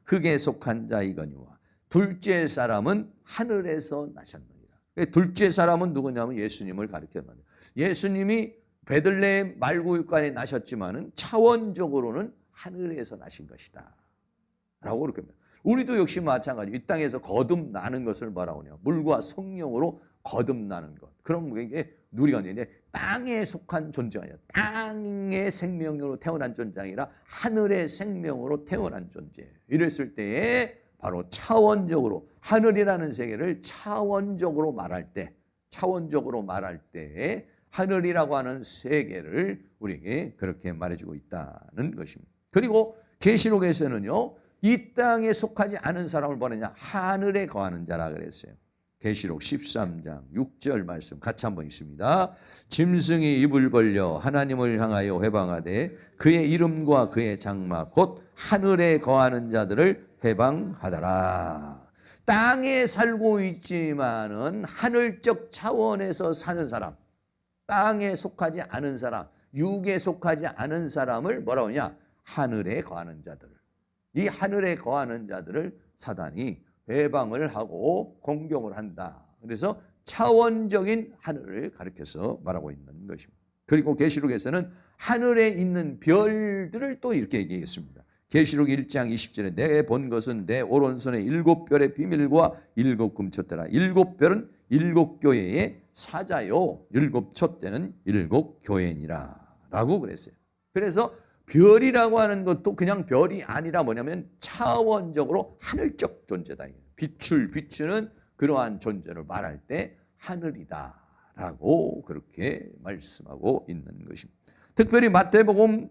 흙에 속한 자이거니와 둘째 사람은 하늘에서 나셨느니라. 둘째 사람은 누구냐면 예수님을 가리켜요. 예수님이 베들레헴 말구육간에 나셨지만은 차원적으로는 하늘에서 나신 것이다 라고 그렇게 합니다. 우리도 역시 마찬가지. 이 땅에서 거듭나는 것을 뭐라고 하냐? 물과 성령으로 거듭나는 것. 그럼 이게 우리가 이제 땅에 속한 존재가 아니라 땅의 생명으로 태어난 존재가 아니라 하늘의 생명으로 태어난 존재. 이랬을 때에 바로 차원적으로 하늘이라는 세계를 차원적으로 말할 때 하늘이라고 하는 세계를 우리에게 그렇게 말해주고 있다는 것입니다. 그리고 계시록에서는요, 이 땅에 속하지 않은 사람을 뭐냐냐? 하늘에 거하는 자라 그랬어요. 계시록 13장 6절 말씀 같이 한번 읽습니다. 짐승이 입을 벌려 하나님을 향하여 회방하되 그의 이름과 그의 장막 곧 하늘에 거하는 자들을 해방하더라. 땅에 살고 있지만은 하늘적 차원에서 사는 사람, 땅에 속하지 않은 사람, 육에 속하지 않은 사람을 뭐라고 하냐? 하늘에 거하는 자들. 이 하늘에 거하는 자들을 사단이 해방을 하고 공경을 한다. 그래서 차원적인 하늘을 가리켜서 말하고 있는 것입니다. 그리고 계시록에서는 하늘에 있는 별들을 또 이렇게 얘기했습니다. 계시록 1장 20절에 내 본 것은 내 오른손에 7별의 비밀과 7금촛대라. 7별은 7교회의 사자요 7촛대는 7교회니라 라고 그랬어요. 그래서 별이라고 하는 것도 그냥 별이 아니라 뭐냐면 차원적으로 하늘적 존재다. 비추는 그러한 존재를 말할 때 하늘이다라고 그렇게 말씀하고 있는 것입니다. 특별히 마태복음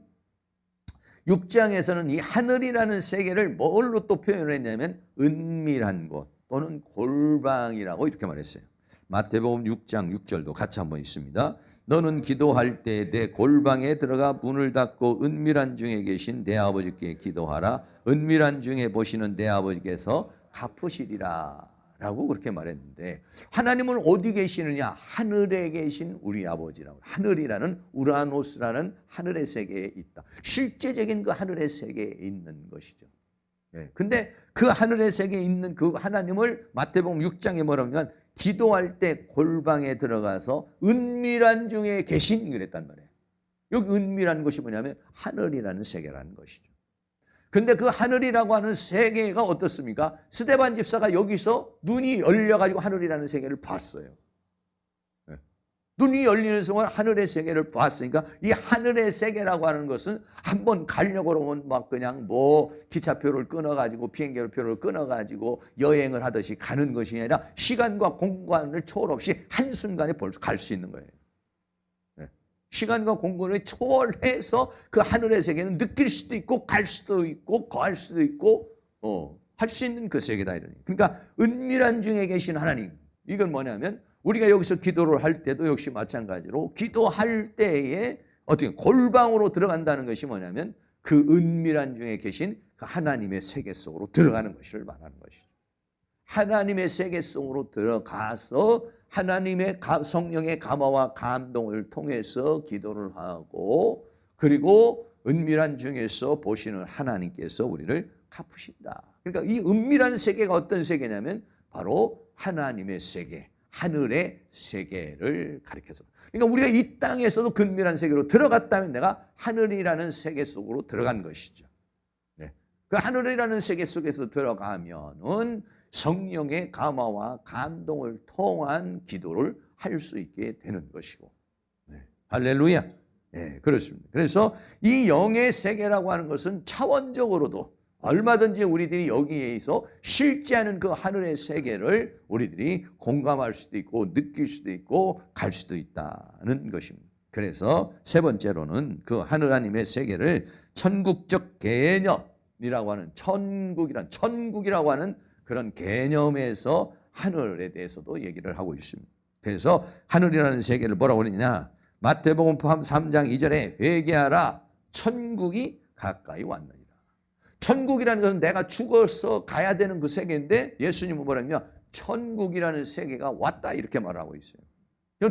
6장에서는 이 하늘이라는 세계를 뭘로 또 표현을 했냐면 은밀한 곳 또는 골방이라고 이렇게 말했어요. 마태복음 6장 6절도 같이 한번 있습니다. 너는 기도할 때 내 골방에 들어가 문을 닫고 은밀한 중에 계신 내 아버지께 기도하라. 은밀한 중에 보시는 내 아버지께서 갚으시리라 라고 그렇게 말했는데, 하나님은 어디 계시느냐? 하늘에 계신 우리 아버지라고. 하늘이라는 우라노스라는 하늘의 세계에 있다. 실제적인 그 하늘의 세계에 있는 것이죠. 근데 그 하늘의 세계에 있는 그 하나님을 마태복음 6장에 뭐라고 하면 기도할 때 골방에 들어가서 은밀한 중에 계신 그랬단 말이에요. 여기 은밀한 것이 뭐냐면 하늘이라는 세계라는 것이죠. 근데 그 하늘이라고 하는 세계가 어떻습니까? 스데반 집사가 여기서 눈이 열려가지고 하늘이라는 세계를 봤어요. 눈이 열리는 순간 하늘의 세계를 봤으니까 이 하늘의 세계라고 하는 것은 한번 가려고 그러면 막 그냥 뭐 기차표를 끊어가지고 비행기표를 끊어가지고 여행을 하듯이 가는 것이 아니라 시간과 공간을 초월없이 한순간에 갈 수 있는 거예요. 시간과 공간을 초월해서 그 하늘의 세계는 느낄 수도 있고 갈 수도 있고 거할 수도 있고 할 수 있는 그 세계다. 그러니까 은밀한 중에 계신 하나님, 이건 뭐냐면 우리가 여기서 기도를 할 때도 역시 마찬가지로 기도할 때에 어떻게 골방으로 들어간다는 것이 뭐냐면 그 은밀한 중에 계신 그 하나님의 세계 속으로 들어가는 것을 말하는 것이죠. 하나님의 세계 속으로 들어가서 하나님의 성령의 감화와 감동을 통해서 기도를 하고, 그리고 은밀한 중에서 보시는 하나님께서 우리를 갚으신다. 그러니까 이 은밀한 세계가 어떤 세계냐면 바로 하나님의 세계, 하늘의 세계를 가리켜서, 그러니까 우리가 이 땅에서도 근밀한 세계로 들어갔다면 내가 하늘이라는 세계 속으로 들어간 것이죠. 그 하늘이라는 세계 속에서 들어가면은 성령의 감화와 감동을 통한 기도를 할 수 있게 되는 것이고, 할렐루야. 그렇습니다. 그래서 이 영의 세계라고 하는 것은 차원적으로도 얼마든지 우리들이 여기에서 실제하는 그 하늘의 세계를 우리들이 공감할 수도 있고 느낄 수도 있고 갈 수도 있다는 것입니다. 그래서 세 번째로는 그 하나님의 세계를 천국적 개념이라고 하는, 천국이라고 하는 그런 개념에서 하늘에 대해서도 얘기를 하고 있습니다. 그래서 하늘이라는 세계를 뭐라고 그러느냐? 마태복음 3장 2절에 회개하라, 천국이 가까이 왔느니라. 천국이라는 것은 내가 죽어서 가야 되는 그 세계인데 예수님은 뭐라며? 천국이라는 세계가 왔다 이렇게 말하고 있어요.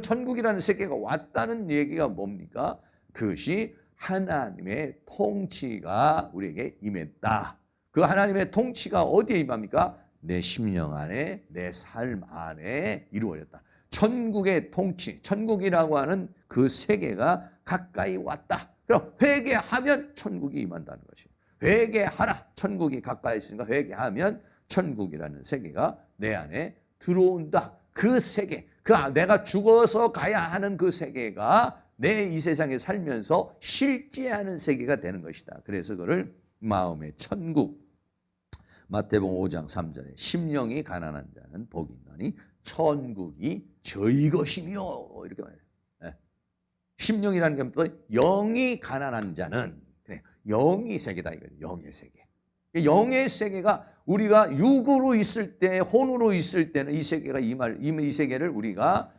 천국이라는 세계가 왔다는 얘기가 뭡니까? 그것이 하나님의 통치가 우리에게 임했다. 그 하나님의 통치가 어디에 임합니까? 내 심령 안에, 내 삶 안에 이루어졌다. 천국의 통치, 천국이라고 하는 그 세계가 가까이 왔다. 그럼 회개하면 천국이 임한다는 것이에요. 회개하라, 천국이 가까이 있으니까 회개하면 천국이라는 세계가 내 안에 들어온다. 그 세계, 내가 죽어서 가야 하는 그 세계가 내 이 세상에 살면서 실제하는 세계가 되는 것이다. 그래서 그걸 마음의 천국, 마태복음 5장 3절에 심령이 가난한 자는 복이 있나니 천국이 저희 것이며, 이렇게 말해요. 심령이라는 게 또 영이 가난한 자는, 그래, 영이 세계다 이거예요. 영의 세계. 영의 세계가 우리가 육으로 있을 때, 혼으로 있을 때는 이 세계가 이 세계를 우리가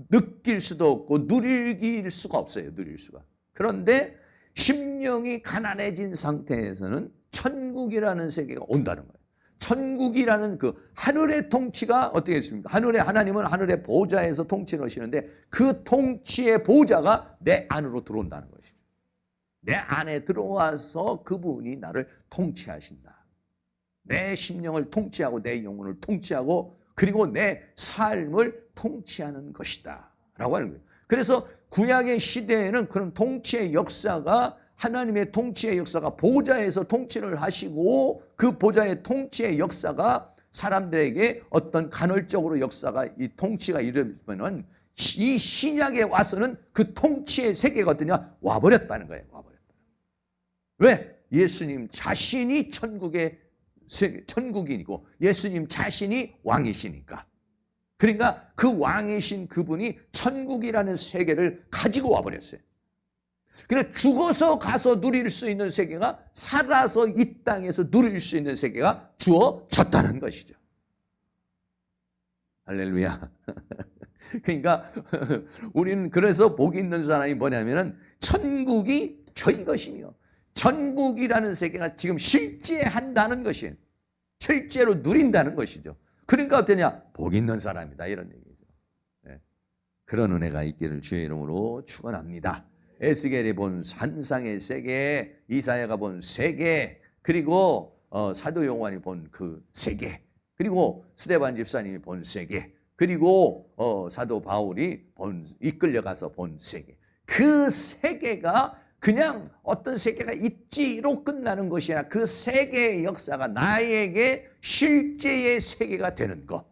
느낄 수도 없고 누릴 수가 없어요. 누릴 수가. 그런데 심령이 가난해진 상태에서는 천국이라는 세계가 온다는 거예요. 천국이라는 그 하늘의 통치가 어떻게 있습니까? 하나님은 하늘의 보좌에서 통치를 하시는데 그 통치의 보좌가 내 안으로 들어온다는 것이죠. 내 안에 들어와서 그분이 나를 통치하신다. 내 심령을 통치하고 내 영혼을 통치하고 그리고 내 삶을 통치하는 것이다 라고 하는 거예요. 그래서 구약의 시대에는 그런 통치의 역사가, 하나님의 통치의 역사가 보좌에서 통치를 하시고 그 보좌의 통치의 역사가 사람들에게 어떤 간헐적으로 역사가, 이 통치가 이루어지면은 이 신약에 와서는 그 통치의 세계가 어떠냐? 와버렸다는 거예요. 와버렸다. 왜? 예수님 자신이 천국인이고 예수님 자신이 왕이시니까. 그러니까 그 왕이신 그분이 천국이라는 세계를 가지고 와버렸어요. 그러니까 죽어서 가서 누릴 수 있는 세계가 살아서 이 땅에서 누릴 수 있는 세계가 주어졌다는 것이죠. 할렐루야. 그러니까 우리는 그래서 복이 있는 사람이 뭐냐면은 천국이 저희 것이며 천국이라는 세계가 지금 실제한다는 것이에요. 실제로 누린다는 것이죠. 그러니까 어떠냐? 복 있는 사람이다 이런 얘기죠. 네. 그런 은혜가 있기를 주의 이름으로 축원합니다. 에스겔이 본 산상의 세계, 이사야가 본 세계, 그리고 사도 요한이 본 그 세계, 그리고 스데반 집사님이 본 세계, 그리고 사도 바울이 이끌려가서 본 세계. 그 세계가 그냥 어떤 세계가 있지로 끝나는 것이 아니라 그 세계의 역사가 나에게 실제의 세계가 되는 것.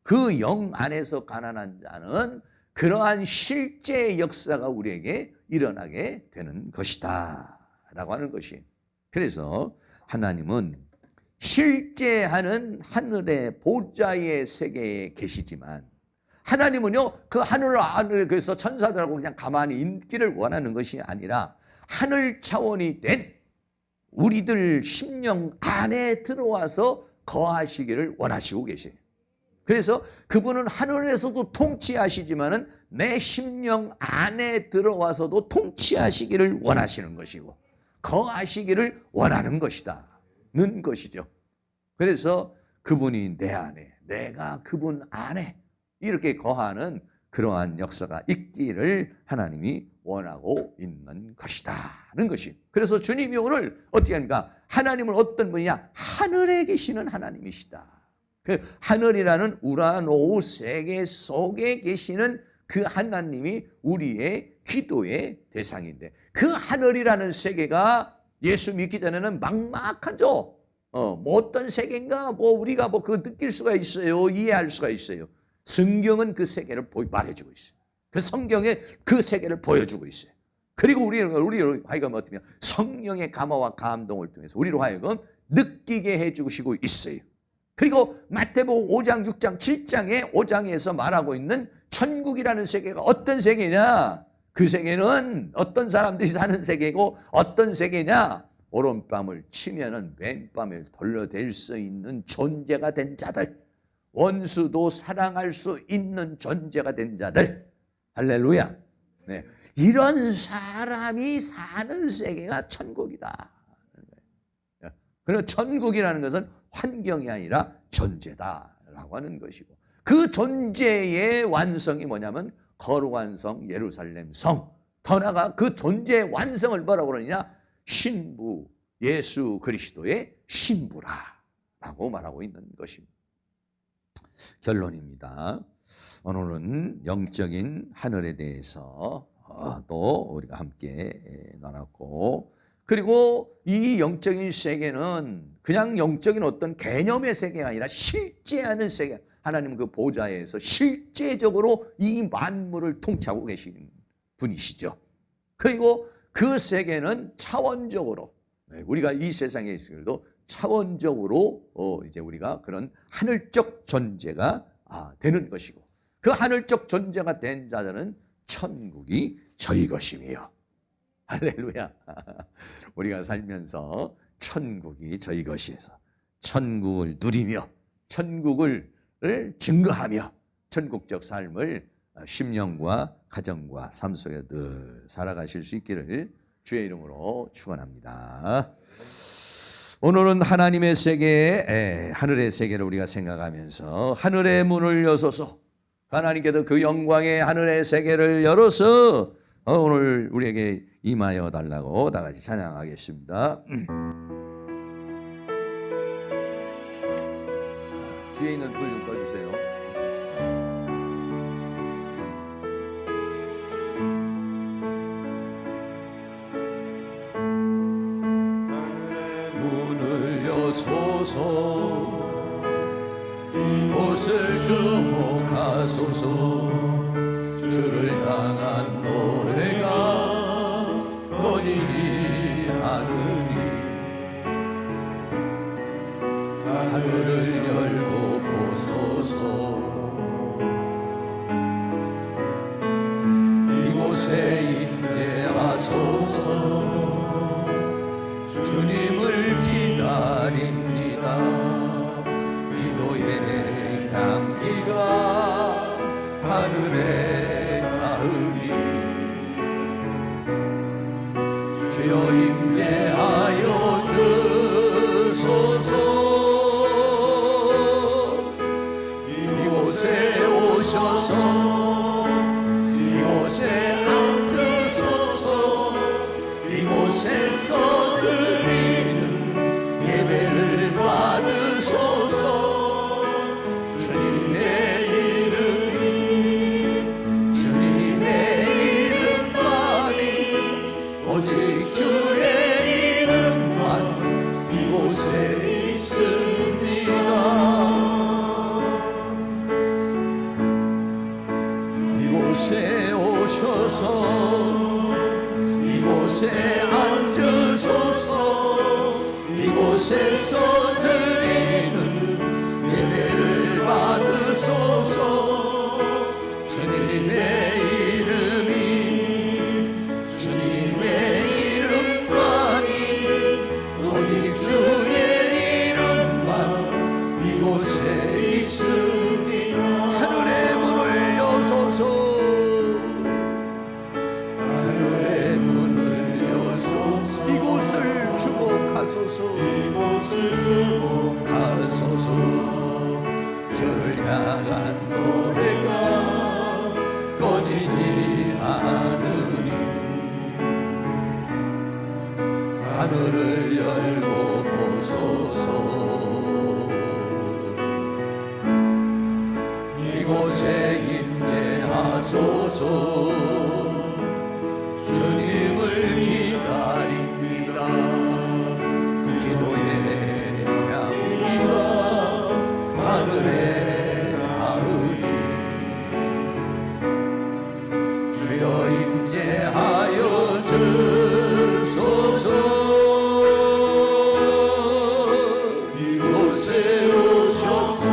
그 영 안에서 가난한 자는 그러한 실제의 역사가 우리에게 일어나게 되는 것이다 라고 하는 것이. 그래서 하나님은 실제하는 하늘의 보좌의 세계에 계시지만 하나님은요 그 하늘에서 천사들하고 그냥 가만히 있기를 원하는 것이 아니라 하늘 차원이 된 우리들 심령 안에 들어와서 거하시기를 원하시고 계세요. 그래서 그분은 하늘에서도 통치하시지만은 내 심령 안에 들어와서도 통치하시기를 원하시는 것이고 거하시기를 원하는 것이다는 것이죠. 그래서 그분이 내 안에, 내가 그분 안에 이렇게 거하는 그러한 역사가 있기를 하나님이 원하고 있는 것이다는 것이. 그래서 주님이 오늘 어떻게 합니까? 하나님은 어떤 분이냐? 하늘에 계시는 하나님이시다. 그 하늘이라는 우라노우 세계 속에 계시는 그 하나님이 우리의 기도의 대상인데 그 하늘이라는 세계가 예수 믿기 전에는 막막하죠. 뭐 어떤 세계인가 우리가 그 느낄 수가 있어요. 이해할 수가 있어요. 성경은 그 세계를 말해주고 있어요. 그 성경에 그 세계를 보여주고 있어요. 그리고 우리로 하여금 어떻게 성령의 감화와 감동을 통해서 우리로 하여금 느끼게 해주시고 있어요. 그리고 마태복음 5장, 6장, 7장에 5장에서 말하고 있는 천국이라는 세계가 어떤 세계냐? 그 세계는 어떤 사람들이 사는 세계고 어떤 세계냐? 오른밤을 치면은 왼밤을 돌려댈 수 있는 존재가 된 자들, 원수도 사랑할 수 있는 존재가 된 자들, 할렐루야. 네. 이런 사람이 사는 세계가 천국이다. 그리고 천국이라는 것은 환경이 아니라 존재다라고 하는 것이고 그 존재의 완성이 뭐냐면 거룩한 성 예루살렘 성, 더 나아가 그 존재의 완성을 뭐라고 그러느냐? 신부 예수 그리스도의 신부라라고 말하고 있는 것입니다. 결론입니다. 오늘은 영적인 하늘에 대해서 또 우리가 함께 나눴고, 그리고 이 영적인 세계는 그냥 영적인 어떤 개념의 세계가 아니라 실제하는 세계. 하나님은 그 보좌에서 실제적으로 이 만물을 통치하고 계신 분이시죠. 그리고 그 세계는 차원적으로 우리가 이 세상에 있을도 차원적으로 이제 우리가 그런 하늘적 존재가 되는 것이고 그 하늘적 존재가 된 자들은 천국이 저희 것이며 할렐루야. 우리가 살면서 천국이 저희 것이어서 천국을 누리며 천국을 증거하며 천국적 삶을 심령과 가정과 삶 속에 늘 살아가실 수 있기를 주의 이름으로 축원합니다. 오늘은 하나님의 세계, 하늘의 세계를 우리가 생각하면서 하늘의 문을 여소서 하나님께서 그 영광의 하늘의 세계를 열어서 오늘 우리에게 임하여 달라고 다 같이 찬양하겠습니다. 뒤에 있는 불 좀 꺼주세요. 문을 여소서 이곳을 주목하소서. 주를 향한 노래가 꺼지지 않으니 하늘을 열고 보소서. 이곳에 임재하소서. 주님을 기다립니다. 기도의 향기가 하늘에 닿으니 주여 임재하여 주소서. 이곳에 오셔서 이곳에 앉으소서. 이곳에서 드리는 예배를 받으소서. 주님의 이름이 주님의 이름만이 오직 주의 이름만 이곳에 있습니다. 이곳에 오셔서 이곳에 앉으소서. 이곳에서 드리는 예배를 받으소서. 주님의 이름이 주님의 이름만이 오직 주의 이름만 이곳에 있습니다. 하늘의 문을 여소서. 하늘의 문을 여소서. 이곳을 주목하소서. 이곳을 주목하소서. 주를 향한 노래가 꺼지지 않으니 하늘을 열고 보소서. 이곳에 임재하소서. 주님을 기다립니다. 기도의 향기가 하늘에 닿으니 주여 임재하여 주소서. 이곳에 오셔서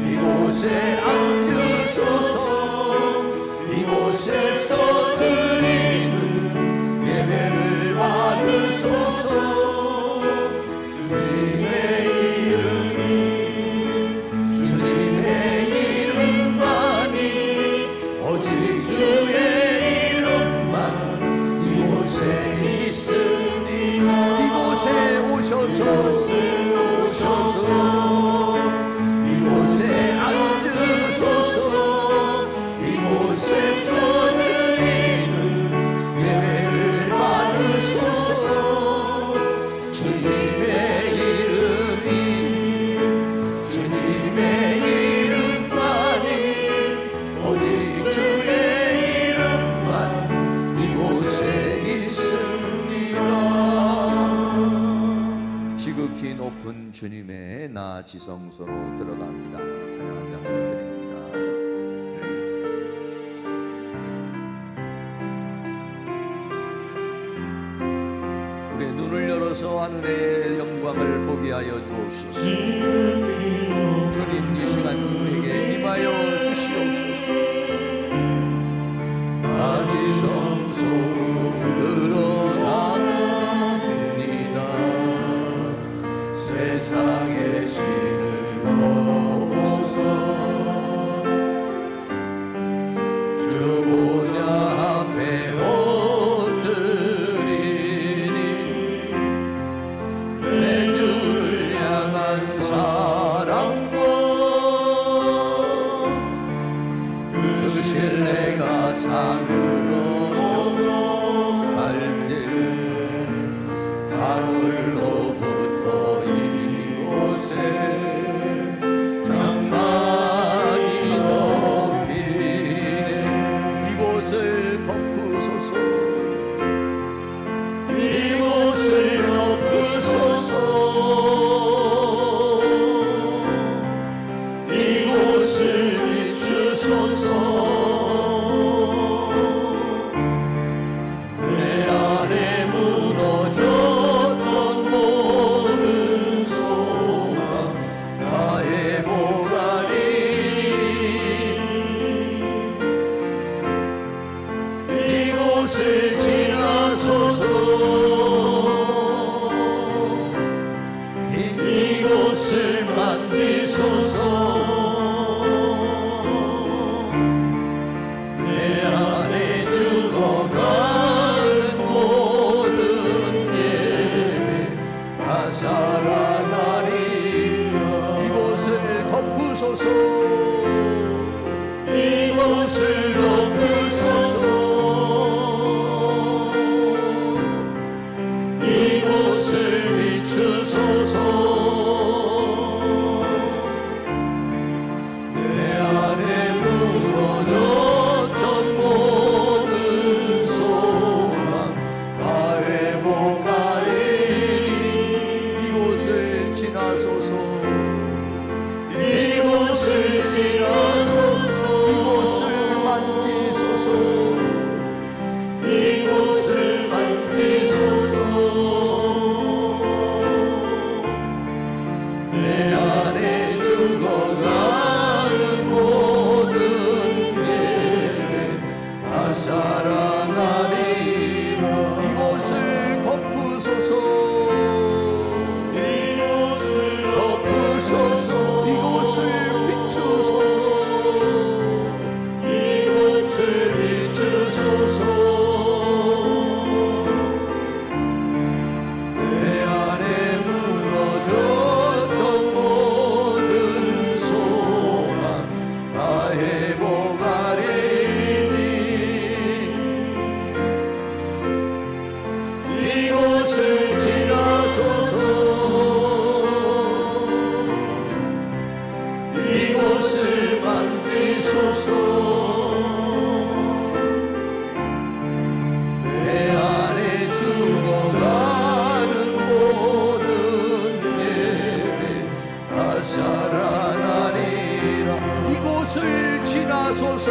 이곳에 앉으소서. 이곳에서 드리는 예배를 받으소서. 주님의 이름이 주님의 이름만이 오직 주의 이름만 이곳에 있습니다. 이곳에 오셔서 이곳에 앉으소서. 이곳에서 드리는 예배를 받으소서. 주님의 이름이 주님의 이름만이 오직 주의 이름만 이곳에 있습니다. 지극히 높은 주님의 나 지성소로 들어갑니다. 찬양 한 장 더 드립니다. 우리의 눈을 열어서 하늘의 영광을 보게 하여 주옵소서. 주님 이 시간 우리에게 임하여 주시옵소서. 나 지성소로 들어갑니다. 세상의 신을 벗어 주 보좌 앞에 엎드리니 내 주를 향한 사랑과 그 신뢰가 상으로 좁아갈 때 하늘로부터 이곳에 장막이 높이네. 이곳을 덮으소서. 이곳을 덮으소서. 이곳을 비추소서. 내 안에 무너졌던 모든 소망 다 회복하리. 이곳을 지나소서. 이곳을 만지소서. 내 안에 죽어가는 모든 예배 다 살아나리. 이곳을 덮으소서. 이곳을 덮으소서. 이곳을 비추소서. 내 안에 무너졌던 모든 소망 다 회복하리. 이곳을 지나소서. 이곳을 지나소서. 이곳을 만지소서. 이곳을 만지소서. 내 안에 죽어가는 모든 예배 다 살아나리. 이곳을 덮으소서. 이곳을 덮으소서. 이곳을 비추소서. 이곳을 비추소서. 내 안에 무너졌던 모든 소망 다 회복하리니. 이곳을 지나소서. 이곳을 만지소서. 내 안에 죽어가는 모든 예배 다 살아나리라. 이곳을 지나소서.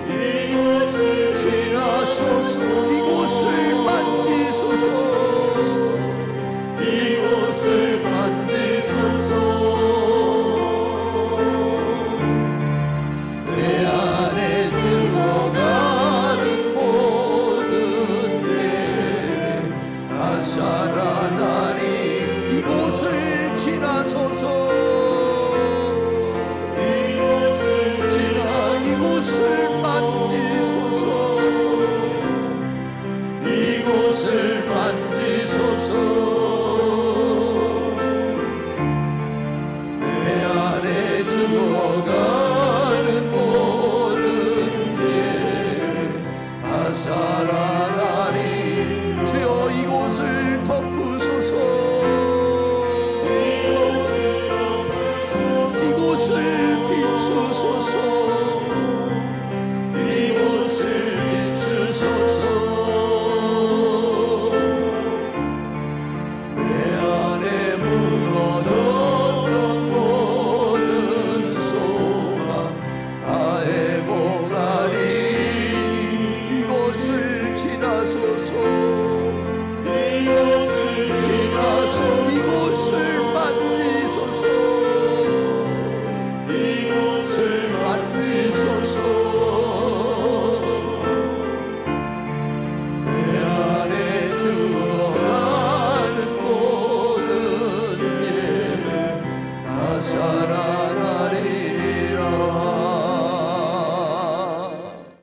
이곳을 지나소서. 이곳을 만지소서. 이곳을 만지소서. 내 안에 죽어가는 모든 예배 다 살아나리. 이곳을 지나소서. 이곳을 지나. 이곳을 만지소서. 이곳을 만지소서. 내 안에 죽어가는 모든 예배 다 살아나리. 주여 이곳을 덮으소서. 이곳을 비추소서.